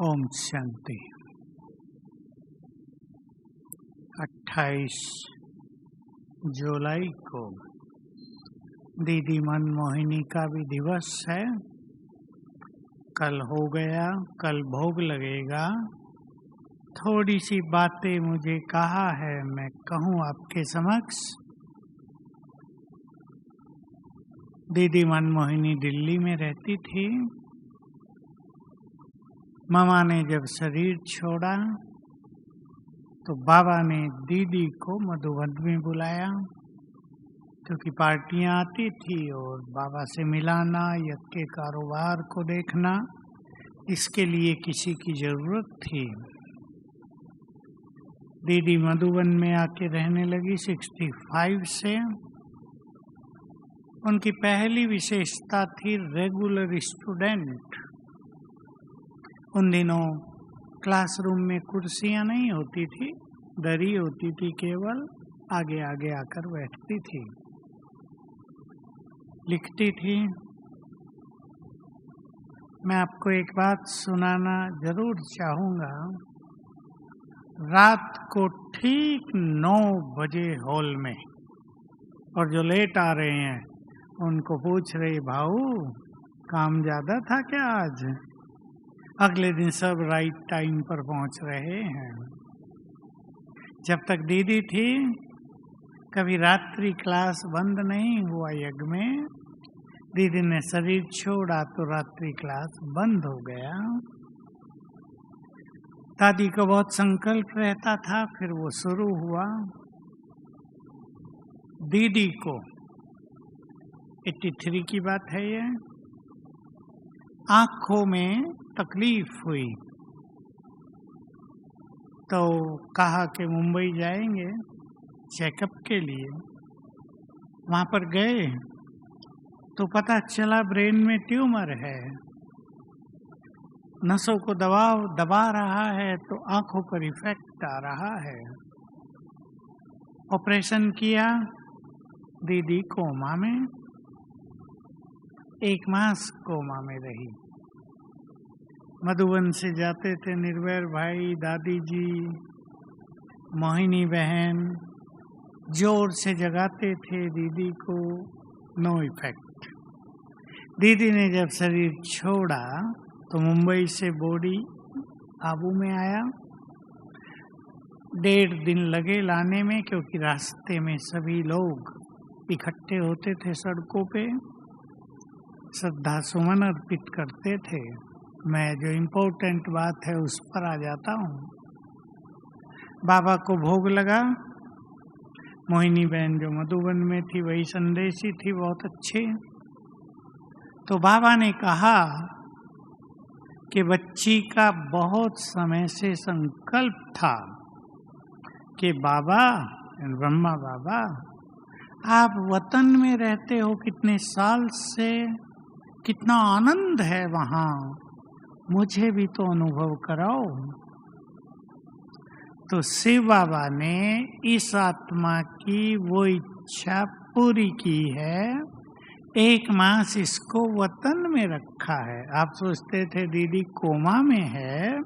ओम शांति। 28 जुलाई को दीदी मनमोहिनी का भी दिवस है। कल हो गया, कल भोग लगेगा। थोड़ी सी बातें मुझे कहा है, मैं कहूँ आपके समक्ष। दीदी मनमोहिनी दिल्ली में रहती थी। मामा ने जब शरीर छोड़ा तो बाबा ने दीदी को मधुबन में बुलाया, क्योंकि पार्टियां आती थी और बाबा से मिलाना, यज्ञ के कारोबार को देखना, इसके लिए किसी की जरूरत थी। दीदी मधुबन में आके रहने लगी 65 से। उनकी पहली विशेषता थी रेगुलर स्टूडेंट। उन दिनों क्लासरूम में कुर्सियां नहीं होती थी, दरी होती थी, केवल आगे आगे आकर बैठती थी, लिखती थी। मैं आपको एक बात सुनाना जरूर चाहूँगा। रात को ठीक 9 बजे हॉल में, और जो लेट आ रहे हैं उनको पूछ रही, भाऊ काम ज़्यादा था क्या आज? अगले दिन सब राइट टाइम पर पहुंच रहे हैं। जब तक दीदी थी कभी रात्रि क्लास बंद नहीं हुआ। यज्ञ में दीदी ने शरीर छोड़ा तो रात्रि क्लास बंद हो गया। दादी को बहुत संकल्प रहता था, फिर वो शुरू हुआ। दीदी को 83 की बात है ये, आंखों में तकलीफ हुई तो कहा कि मुंबई जाएंगे चेकअप के लिए। वहाँ पर गए तो पता चला ब्रेन में ट्यूमर है, नसों को दबा रहा है, तो आंखों पर इफेक्ट आ रहा है। ऑपरेशन किया, दीदी कोमा में, 1 मास कोमा में रही। मधुबन से जाते थे निर्वैर भाई, दादी जी, मोहिनी बहन, जोर से जगाते थे दीदी को। No effect. दीदी ने जब शरीर छोड़ा तो मुंबई से बॉडी काबू में आया। 1.5 दिन लगे लाने में, क्योंकि रास्ते में सभी लोग इकट्ठे होते थे सड़कों पे, श्रद्धा सुमन अर्पित करते थे। मैं जो इम्पोर्टेंट बात है उस पर आ जाता हूँ। बाबा को भोग लगा। मोहिनी बहन जो मधुबन में थी वही संदेशी थी, बहुत अच्छे। तो बाबा ने कहा कि बच्ची का बहुत समय से संकल्प था कि बाबा, ब्रह्मा बाबा, आप वतन में रहते हो कितने साल से, कितना आनंद है वहाँ, मुझे भी तो अनुभव कराओ। तो शिव बाबा ने इस आत्मा की वो इच्छा पूरी की है। 1 मास इसको वतन में रखा है। आप सोचते थे दीदी कोमा में है,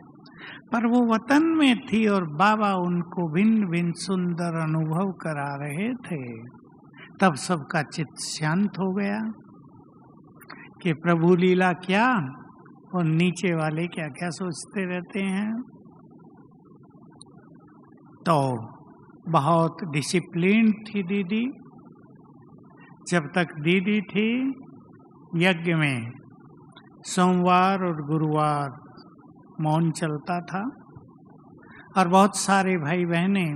पर वो वतन में थी और बाबा उनको भिन्न भिन्न सुंदर अनुभव करा रहे थे। तब सबका चित्त शांत हो गया कि प्रभु लीला क्या और नीचे वाले क्या क्या सोचते रहते हैं। तो बहुत डिसिप्लिन थी दीदी। जब तक दीदी थी यज्ञ में सोमवार और गुरुवार मौन चलता था, और बहुत सारे भाई बहनें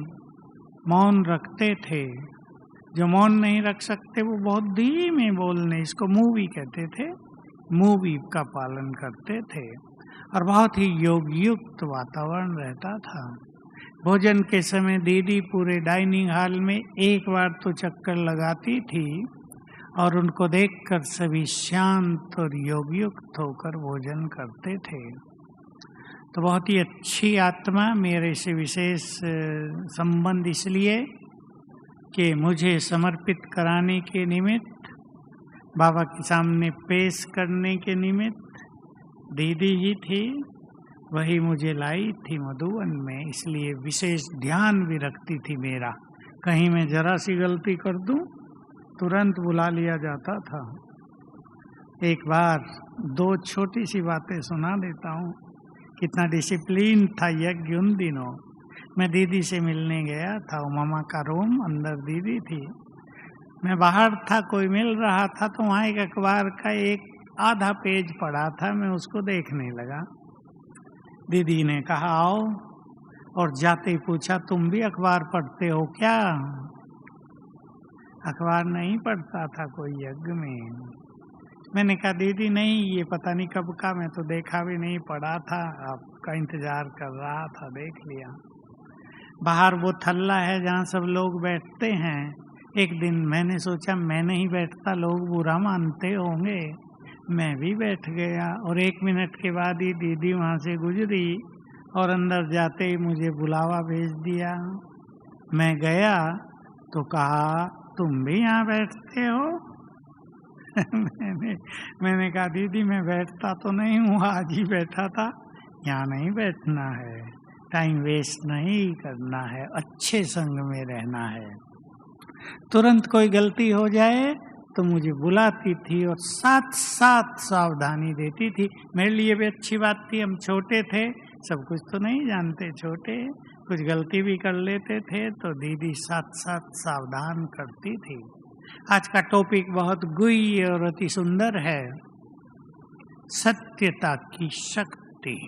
मौन रखते थे। जो मौन नहीं रख सकते वो बहुत धीमे बोलने, इसको मूवी कहते थे, मूवी का पालन करते थे। और बहुत ही योग युक्त वातावरण रहता था। भोजन के समय दीदी पूरे डाइनिंग हॉल में एक बार तो चक्कर लगाती थी, और उनको देखकर सभी शांत और योग युक्त होकर भोजन करते थे। तो बहुत ही अच्छी आत्मा। मेरे से विशेष संबंध इसलिए कि मुझे समर्पित कराने के निमित्त, बाबा के सामने पेश करने के निमित्त दीदी ही थी। वही मुझे लाई थी मधुवन में, इसलिए विशेष ध्यान भी रखती थी मेरा। कहीं मैं जरा सी गलती कर दूं तुरंत बुला लिया जाता था। एक बार दो छोटी सी बातें सुना देता हूँ, कितना डिसिप्लिन था यज्ञ उन दिनों। मैं दीदी से मिलने गया था, मामा का रूम, अंदर दीदी थी, मैं बाहर था, कोई मिल रहा था तो वहाँ एक अखबार का एक आधा पेज पड़ा था, मैं उसको देखने लगा। दीदी ने कहा आओ, और जाते ही पूछा तुम भी अखबार पढ़ते हो क्या? अखबार नहीं पढ़ता था कोई यज्ञ में। मैंने कहा दीदी नहीं, ये पता नहीं कब का, मैं तो देखा भी नहीं, पढ़ा था, आपका इंतजार कर रहा था, देख लिया। बाहर वो थल्ला है जहाँ सब लोग बैठते हैं। एक दिन मैंने सोचा मैं नहीं बैठता, लोग बुरा मानते होंगे, मैं भी बैठ गया। और 1 मिनट के बाद ही दीदी वहाँ से गुजरी और अंदर जाते ही मुझे बुलावा भेज दिया। मैं गया तो कहा तुम भी यहाँ बैठते हो? मैंने कहा दीदी मैं बैठता तो नहीं हूँ, आज ही बैठा था, यहाँ नहीं बैठना है, टाइम वेस्ट नहीं करना है, अच्छे संग में रहना है। तुरंत कोई गलती हो जाए तो मुझे बुलाती थी और साथ साथ सावधानी देती थी। मेरे लिए भी अच्छी बात थी, हम छोटे थे, सब कुछ तो नहीं जानते, छोटे, कुछ गलती भी कर लेते थे तो दीदी साथ साथ सावधान करती थी। आज का टॉपिक बहुत गुई और अति सुंदर है, सत्यता की शक्ति।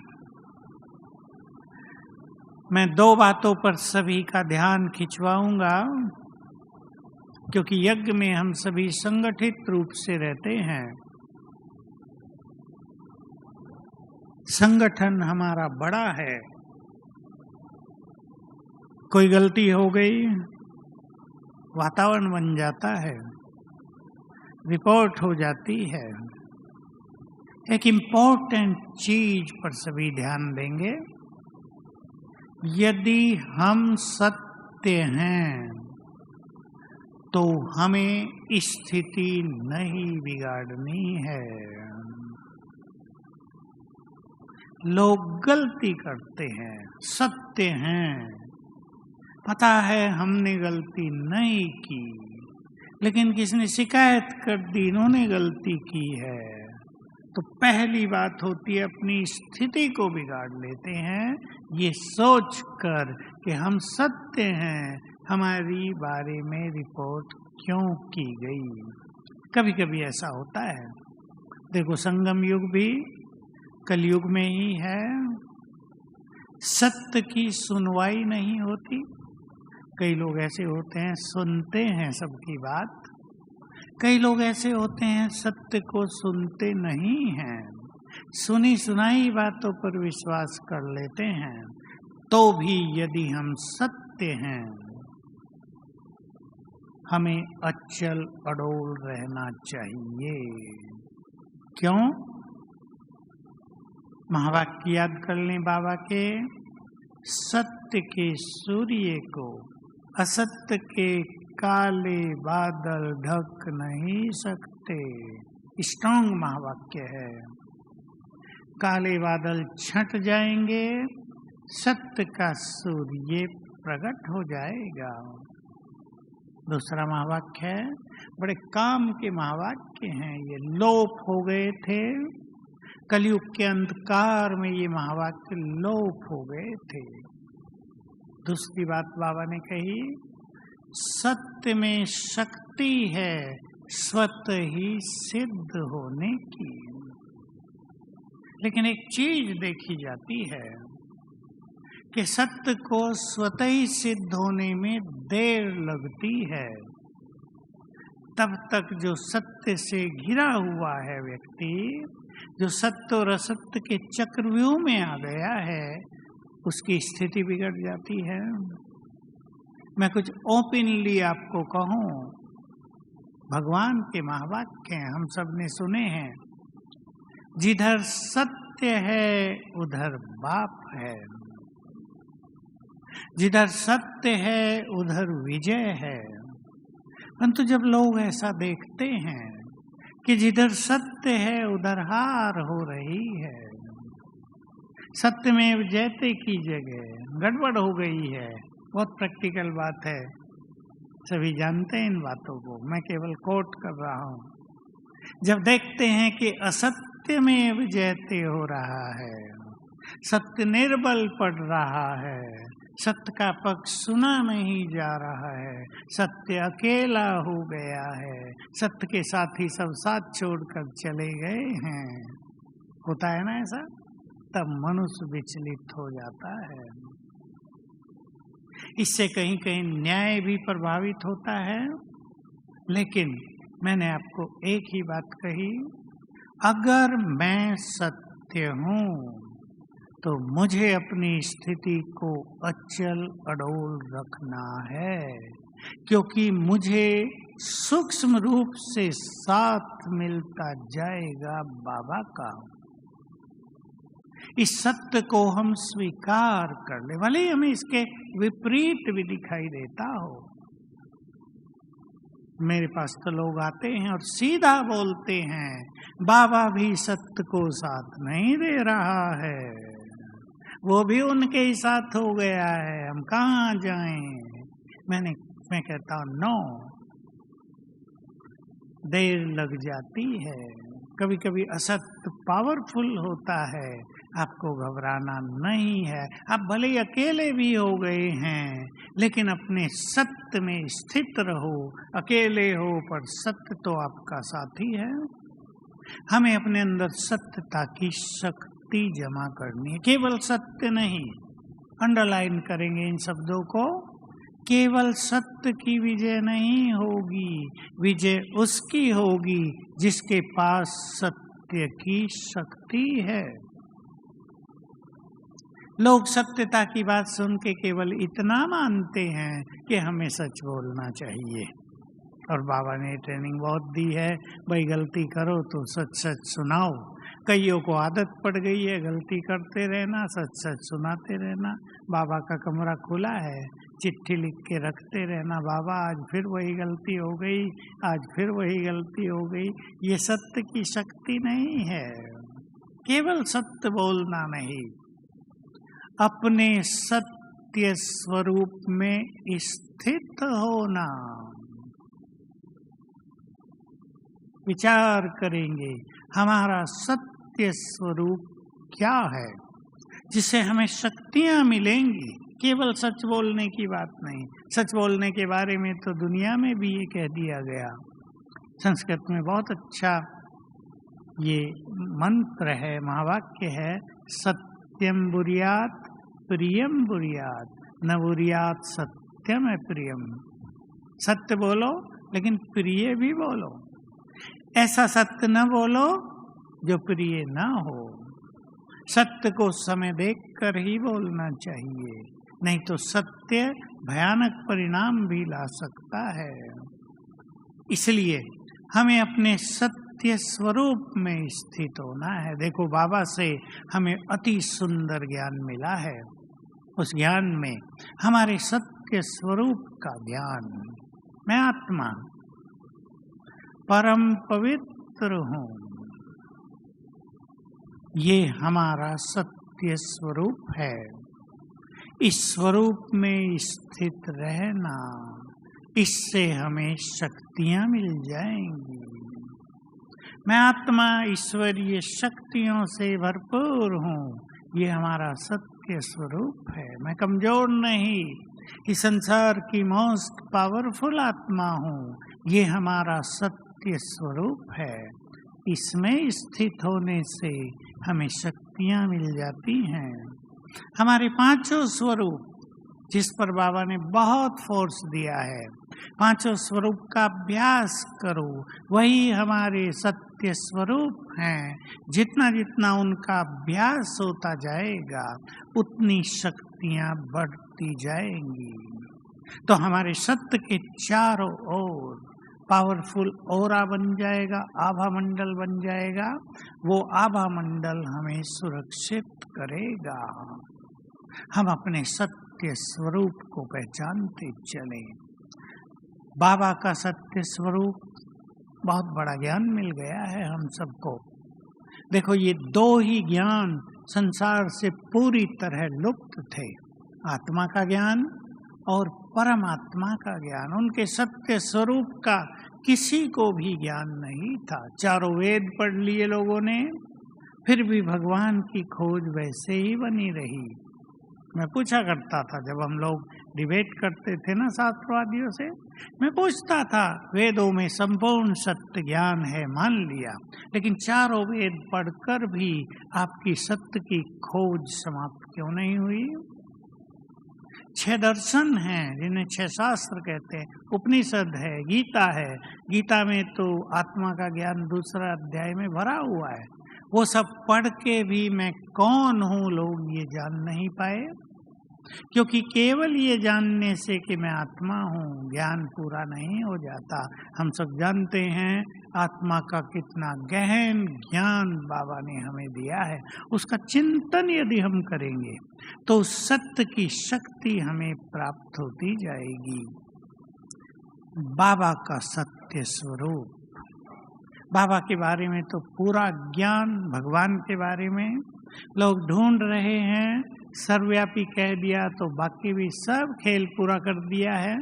मैं 2 बातों पर सभी का ध्यान खिंचवाऊंगा, क्योंकि यज्ञ में हम सभी संगठित रूप से रहते हैं। संगठन हमारा बड़ा है। कोई गलती हो गई, वातावरण बन जाता है, रिपोर्ट हो जाती है। एक इम्पोर्टेंट चीज पर सभी ध्यान देंगे, यदि हम सत्य हैं तो हमें स्थिति नहीं बिगाड़नी है। लोग गलती करते हैं, सत्य हैं, पता है हमने गलती नहीं की, लेकिन किसने शिकायत कर दी इन्होंने गलती की है, तो पहली बात होती है अपनी स्थिति को बिगाड़ लेते हैं, ये सोच कर कि हम सत्य हैं, हमारी बारे में रिपोर्ट क्यों की गई। कभी कभी ऐसा होता है। देखो संगम युग भी कलयुग में ही है, सत्य की सुनवाई नहीं होती। कई लोग ऐसे होते हैं सुनते हैं सबकी बात, कई लोग ऐसे होते हैं सत्य को सुनते नहीं हैं, सुनी सुनाई बातों पर विश्वास कर लेते हैं। तो भी यदि हम सत्य हैं, हमें अचल अडोल रहना चाहिए। क्यों? महावाक्य याद कर लें बाबा के, सत्य के सूर्य को असत्य के काले बादल ढक नहीं सकते। स्ट्रॉन्ग महावाक्य है। काले बादल छंट जाएंगे, सत्य का सूर्य प्रकट हो जाएगा। दूसरा महावाक्य है, बड़े काम के महावाक्य हैं, ये लोप हो गए थे, कलयुग के अंधकार में ये महावाक्य लोप हो गए थे। दूसरी बात बाबा ने कही, सत्य में शक्ति है स्वतः ही सिद्ध होने की। लेकिन एक चीज देखी जाती है कि सत्य को स्वतः ही सिद्ध होने में देर लगती है। तब तक जो सत्य से घिरा हुआ है व्यक्ति, जो सत्य और असत्य के चक्रव्यूह में आ गया है, उसकी स्थिति बिगड़ जाती है। मैं कुछ ओपनली आपको कहूं, भगवान के महावाक्य हैं, हम सब ने सुने हैं, जिधर सत्य है उधर बाप है, जिधर सत्य है उधर विजय है। परंतु जब लोग ऐसा देखते हैं कि जिधर सत्य है उधर हार हो रही है, सत्यमेव जयते की जगह गड़बड़ हो गई है। बहुत प्रैक्टिकल बात है, सभी जानते हैं इन बातों को, मैं केवल कोट कर रहा हूं। जब देखते हैं कि असत्यमेव जयते हो रहा है, सत्य निर्बल पड़ रहा है, सत्य का पक्ष सुना नहीं जा रहा है, सत्य अकेला हो गया है, सत्य के साथी सब साथ छोड़कर चले गए हैं, होता है ना ऐसा, तब मनुष्य विचलित हो जाता है। इससे कहीं कहीं न्याय भी प्रभावित होता है। लेकिन मैंने आपको एक ही बात कही, अगर मैं सत्य हूं तो मुझे अपनी स्थिति को अचल अडोल रखना है, क्योंकि मुझे सूक्ष्म रूप से साथ मिलता जाएगा बाबा का। इस सत्य को हम स्वीकार कर ले, भले ही हमें इसके विपरीत भी दिखाई देता हो। मेरे पास तो लोग आते हैं और सीधा बोलते हैं, बाबा भी सत्य को साथ नहीं दे रहा है, वो भी उनके ही साथ हो गया है, हम कहाँ जाएं। मैं कहता हूं नो, देर लग जाती है। कभी कभी असत्य पावरफुल होता है, आपको घबराना नहीं है। आप भले ही अकेले भी हो गए हैं, लेकिन अपने सत्य में स्थित रहो। अकेले हो पर सत्य तो आपका साथी है। हमें अपने अंदर सत्यता की शक्ति जमा करनी है, केवल सत्य नहीं। अंडरलाइन करेंगे इन शब्दों को, केवल सत्य की विजय नहीं होगी, विजय उसकी होगी जिसके पास सत्य की शक्ति है। लोग सत्यता की बात सुन के केवल इतना मानते हैं कि हमें सच बोलना चाहिए, और बाबा ने ट्रेनिंग बहुत दी है, भाई गलती करो तो सच सच सुनाओ। कईयों को आदत पड़ गई है गलती करते रहना, सच सच सुनाते रहना। बाबा का कमरा खुला है, चिट्ठी लिख के रखते रहना, बाबा आज फिर वही गलती हो गई, आज फिर वही गलती हो गई। ये सत्य की शक्ति नहीं है। केवल सत्य बोलना नहीं, अपने सत्य स्वरूप में स्थित होना। विचार करेंगे हमारा सत्य स्वरूप क्या है, जिससे हमें शक्तियां मिलेंगी। केवल सच बोलने की बात नहीं। सच बोलने के बारे में तो दुनिया में भी ये कह दिया गया। संस्कृत में बहुत अच्छा ये मंत्र है, महावाक्य है, सत्यम बुरियात प्रियम बुरियात, न बुरियात सत्यम है प्रियम। सत्य बोलो लेकिन प्रिय भी बोलो। ऐसा सत्य न बोलो जो प्रिय न हो। सत्य को समय देखकर ही बोलना चाहिए, नहीं तो सत्य भयानक परिणाम भी ला सकता है। इसलिए हमें अपने सत्य स्वरूप में स्थित होना है। देखो, बाबा से हमें अति सुंदर ज्ञान मिला है। उस ज्ञान में हमारे सत्य स्वरूप का ज्ञान, मैं आत्मा परम पवित्र हूँ, ये हमारा सत्य स्वरूप है। इस स्वरूप में स्थित रहना, इससे हमें शक्तियां मिल जाएंगी। मैं आत्मा ईश्वरीय शक्तियों से भरपूर हूँ, ये हमारा सत्य स्वरूप है। मैं कमजोर नहीं, इस संसार की मोस्ट पावरफुल आत्मा हूँ, ये हमारा सत्य स्वरूप है। इसमें स्थित होने से हमें शक्तियां मिल जाती हैं। हमारे पांचों स्वरूप, जिस पर बाबा ने बहुत फोर्स दिया है, पांचों स्वरूप का अभ्यास करो, वही हमारे सत्य स्वरूप हैं। जितना जितना उनका अभ्यास होता जाएगा, उतनी शक्तियां बढ़ती जाएंगी। तो हमारे सत्य के चारों ओर पावरफुल ऑरा बन जाएगा, आभा मंडल बन जाएगा। वो आभा मंडल हमें सुरक्षित करेगा। हम अपने सत्य स्वरूप को पहचानते चलें। बाबा का सत्य स्वरूप, बहुत बड़ा ज्ञान मिल गया है हम सबको। देखो ये दो ही ज्ञान संसार से पूरी तरह लुप्त थे, आत्मा का ज्ञान और परमात्मा का ज्ञान। उनके सत्य स्वरूप का किसी को भी ज्ञान नहीं था। चारों वेद पढ़ लिए लोगों ने, फिर भी भगवान की खोज वैसे ही बनी रही। मैं पूछा करता था जब हम लोग डिबेट करते थे ना शास्त्रवादियों से, मैं पूछता था वेदों में संपूर्ण सत्य ज्ञान है मान लिया, लेकिन चारों वेद पढ़कर भी आपकी सत्य की खोज समाप्त क्यों नहीं हुई? 6 दर्शन हैं जिन्हें 6 शास्त्र कहते हैं, उपनिषद है, गीता है। गीता में तो आत्मा का ज्ञान दूसरा अध्याय में भरा हुआ है। वो सब पढ़ के भी मैं कौन हूँ लोग ये जान नहीं पाए, क्योंकि केवल ये जानने से कि मैं आत्मा हूँ ज्ञान पूरा नहीं हो जाता। हम सब जानते हैं आत्मा का कितना गहन ज्ञान बाबा ने हमें दिया है। उसका चिंतन यदि हम करेंगे तो सत्य की शक्ति हमें प्राप्त होती जाएगी। बाबा का सत्य स्वरूप, बाबा के बारे में तो पूरा ज्ञान, भगवान के बारे में लोग ढूंढ रहे हैं। सर्वव्यापी कह दिया तो बाकी भी सब खेल पूरा कर दिया है।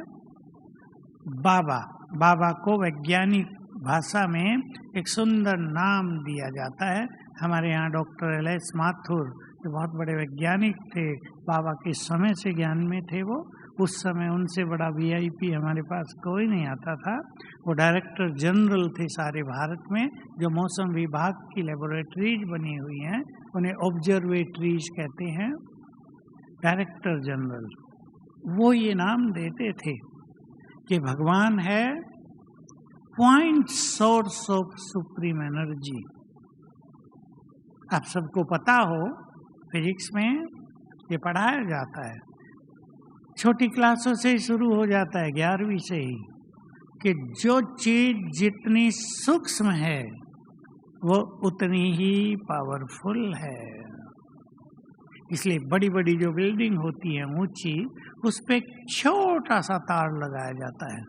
बाबा को वैज्ञानिक भाषा में एक सुंदर नाम दिया जाता है। हमारे यहाँ डॉक्टर एल.एस. माथुर जो बहुत बड़े वैज्ञानिक थे, बाबा के समय से ज्ञान में थे वो। उस समय उनसे बड़ा वीआईपी हमारे पास कोई नहीं आता था। वो डायरेक्टर जनरल थे सारे भारत में। जो मौसम विभाग की लेबोरेटरीज बनी हुई हैं उन्हें ऑब्जर्वेटरीज कहते हैं, डायरेक्टर जनरल। वो ये नाम देते थे कि भगवान है point source of supreme energy. आप सबको पता हो फिजिक्स में ये पढ़ाया जाता है, छोटी क्लासों से ही शुरू हो जाता है, 11वीं से ही, कि जो चीज जितनी सूक्ष्म है वो उतनी ही पावरफुल है। इसलिए बड़ी बड़ी जो बिल्डिंग होती है ऊंची, उस पे एक छोटा सा तार लगाया जाता है।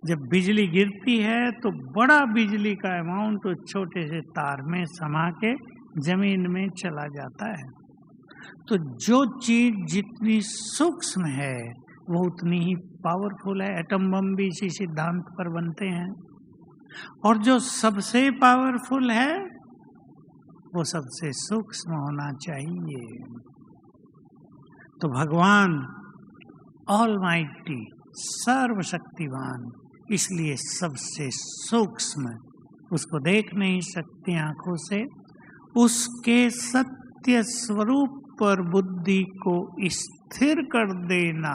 जब बिजली गिरती है तो बड़ा बिजली का अमाउंट उस छोटे से तार में समा के जमीन में चला जाता है। तो जो चीज जितनी सूक्ष्म है वो उतनी ही पावरफुल है। एटम बम भी इसी सिद्धांत पर बनते हैं। और जो सबसे पावरफुल है वो सबसे सूक्ष्म होना चाहिए। तो भगवान ऑलमाइटी, सर्वशक्तिवान, इसलिए सबसे सूक्ष्म, उसको देख नहीं सकते आंखों से। उसके सत्य स्वरूप पर बुद्धि को स्थिर कर देना,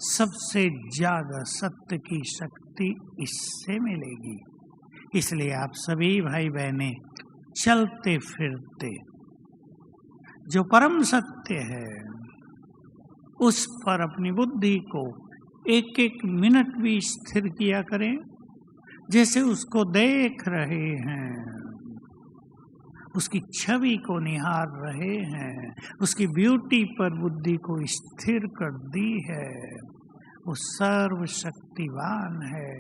सबसे ज्यादा सत्य की शक्ति इससे मिलेगी। इसलिए आप सभी भाई बहनें चलते फिरते जो परम सत्य है उस पर अपनी बुद्धि को एक एक मिनट भी स्थिर किया करें, जैसे उसको देख रहे हैं, उसकी छवि को निहार रहे हैं, उसकी ब्यूटी पर बुद्धि को स्थिर कर दी है। वो सर्वशक्तिवान है,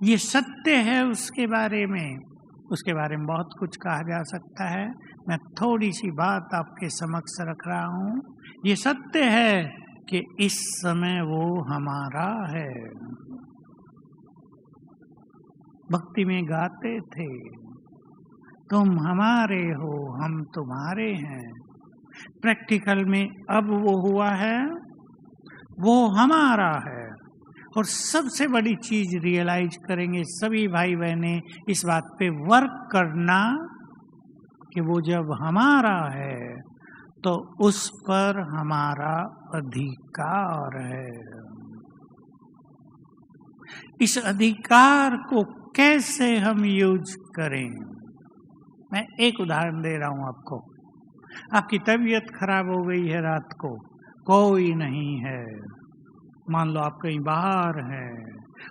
ये सत्य है। उसके बारे में बहुत कुछ कहा जा सकता है। मैं थोड़ी सी बात आपके समक्ष रख रहा हूँ। ये सत्य है कि इस समय वो हमारा है। भक्ति में गाते थे, तुम हमारे हो हम तुम्हारे हैं। प्रैक्टिकल में अब वो हुआ है, वो हमारा है। और सबसे बड़ी चीज रियलाइज करेंगे सभी भाई बहने, इस बात पे वर्क करना कि वो जब हमारा है तो उस पर हमारा अधिकार है। इस अधिकार को कैसे हम यूज करें? मैं एक उदाहरण दे रहा हूं आपको। आपकी तबीयत खराब हो गई है, रात को कोई नहीं है, मान लो आप कहीं बाहर हैं,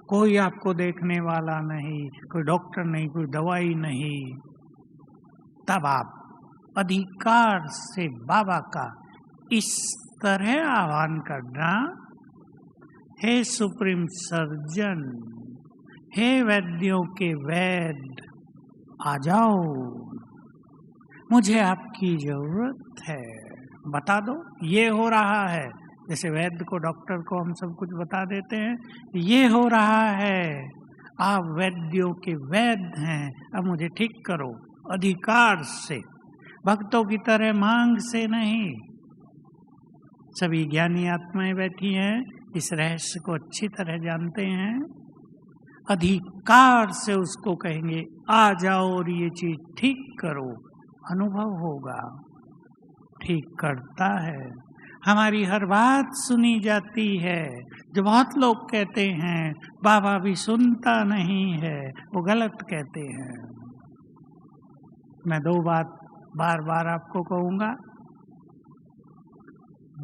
कोई आपको देखने वाला नहीं, कोई डॉक्टर नहीं, कोई दवाई नहीं, तब आप अधिकार से बाबा का इस तरह आह्वान करना, हे सुप्रीम सर्जन, हे वैद्यों के वैद्य, आ जाओ, मुझे आपकी जरूरत है, बता दो ये हो रहा है। जैसे वैद्य को, डॉक्टर को हम सब कुछ बता देते हैं, ये हो रहा है, आप वैद्यों के वैद्य हैं, अब मुझे ठीक करो अधिकार से, भक्तों की तरह मांग से नहीं। सभी ज्ञानी आत्माएं बैठी हैं, इस रहस्य को अच्छी तरह जानते हैं। अधिकार से उसको कहेंगे आ जाओ और ये चीज ठीक करो, अनुभव होगा, ठीक करता है। हमारी हर बात सुनी जाती है। जो बहुत लोग कहते हैं बाबा भी सुनता नहीं है, वो गलत कहते हैं। मैं दो बात बार बार आपको कहूंगा,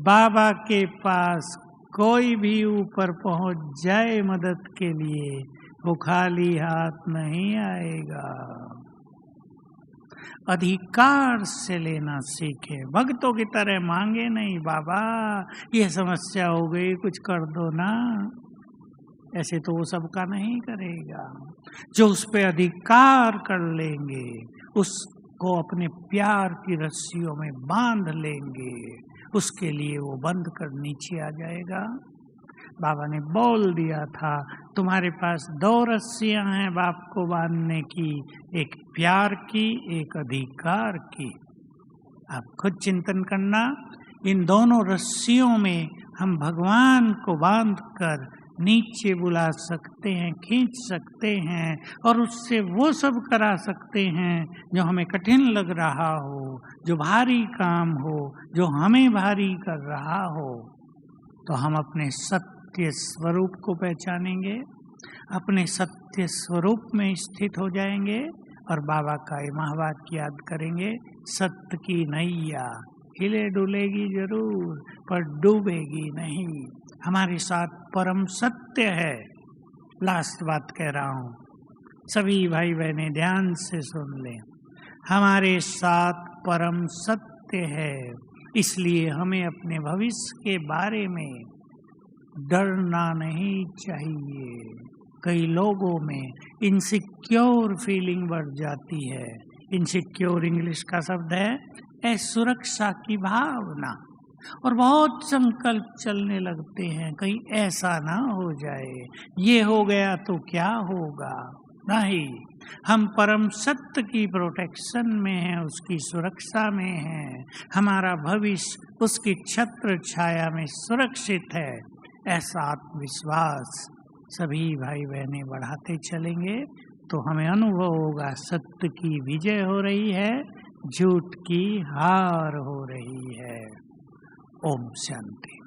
बाबा के पास कोई भी ऊपर पहुंच जाए मदद के लिए, वो खाली हाथ नहीं आएगा। अधिकार से लेना सीखे, भक्तों की तरह मांगे नहीं, बाबा ये समस्या हो गई कुछ कर दो ना, ऐसे तो वो सबका नहीं करेगा। जो उस पे अधिकार कर लेंगे, उसको अपने प्यार की रस्सियों में बांध लेंगे, उसके लिए वो बंद कर नीचे आ जाएगा। बाबा ने बोल दिया था तुम्हारे पास दो रस्सियां हैं बाप को बांधने की, एक प्यार की, एक अधिकार की। आप खुद चिंतन करना, इन दोनों रस्सियों में हम भगवान को बांधकर नीचे बुला सकते हैं, खींच सकते हैं, और उससे वो सब करा सकते हैं जो हमें कठिन लग रहा हो, जो भारी काम हो, जो हमें भारी कर रहा हो। तो हम अपने सत्य स्वरूप को पहचानेंगे, अपने सत्य स्वरूप में स्थित हो जाएंगे और बाबा का ये महावाक्य याद करेंगे, सत्य की नैया हिले डुलेगी जरूर पर डूबेगी नहीं। हमारे साथ परम सत्य है। लास्ट बात कह रहा हूँ, सभी भाई बहनें ध्यान से सुन लें, हमारे साथ परम सत्य है, इसलिए हमें अपने भविष्य के बारे में डरना नहीं चाहिए। कई लोगों में इनसिक्योर फीलिंग बढ़ जाती है। इनसिक्योर इंग्लिश का शब्द है असुरक्षा की भावना, और बहुत संकल्प चलने लगते हैं कहीं ऐसा ना हो जाए, ये हो गया तो क्या होगा। नहीं, हम परम सत्य की प्रोटेक्शन में हैं, उसकी सुरक्षा में हैं, हमारा भविष्य उसकी छत्र छाया में सुरक्षित है। ऐसा आत्मविश्वास सभी भाई बहनें बढ़ाते चलेंगे तो हमें अनुभव होगा सत्य की विजय हो रही है, झूठ की हार हो रही है। ओम शांति।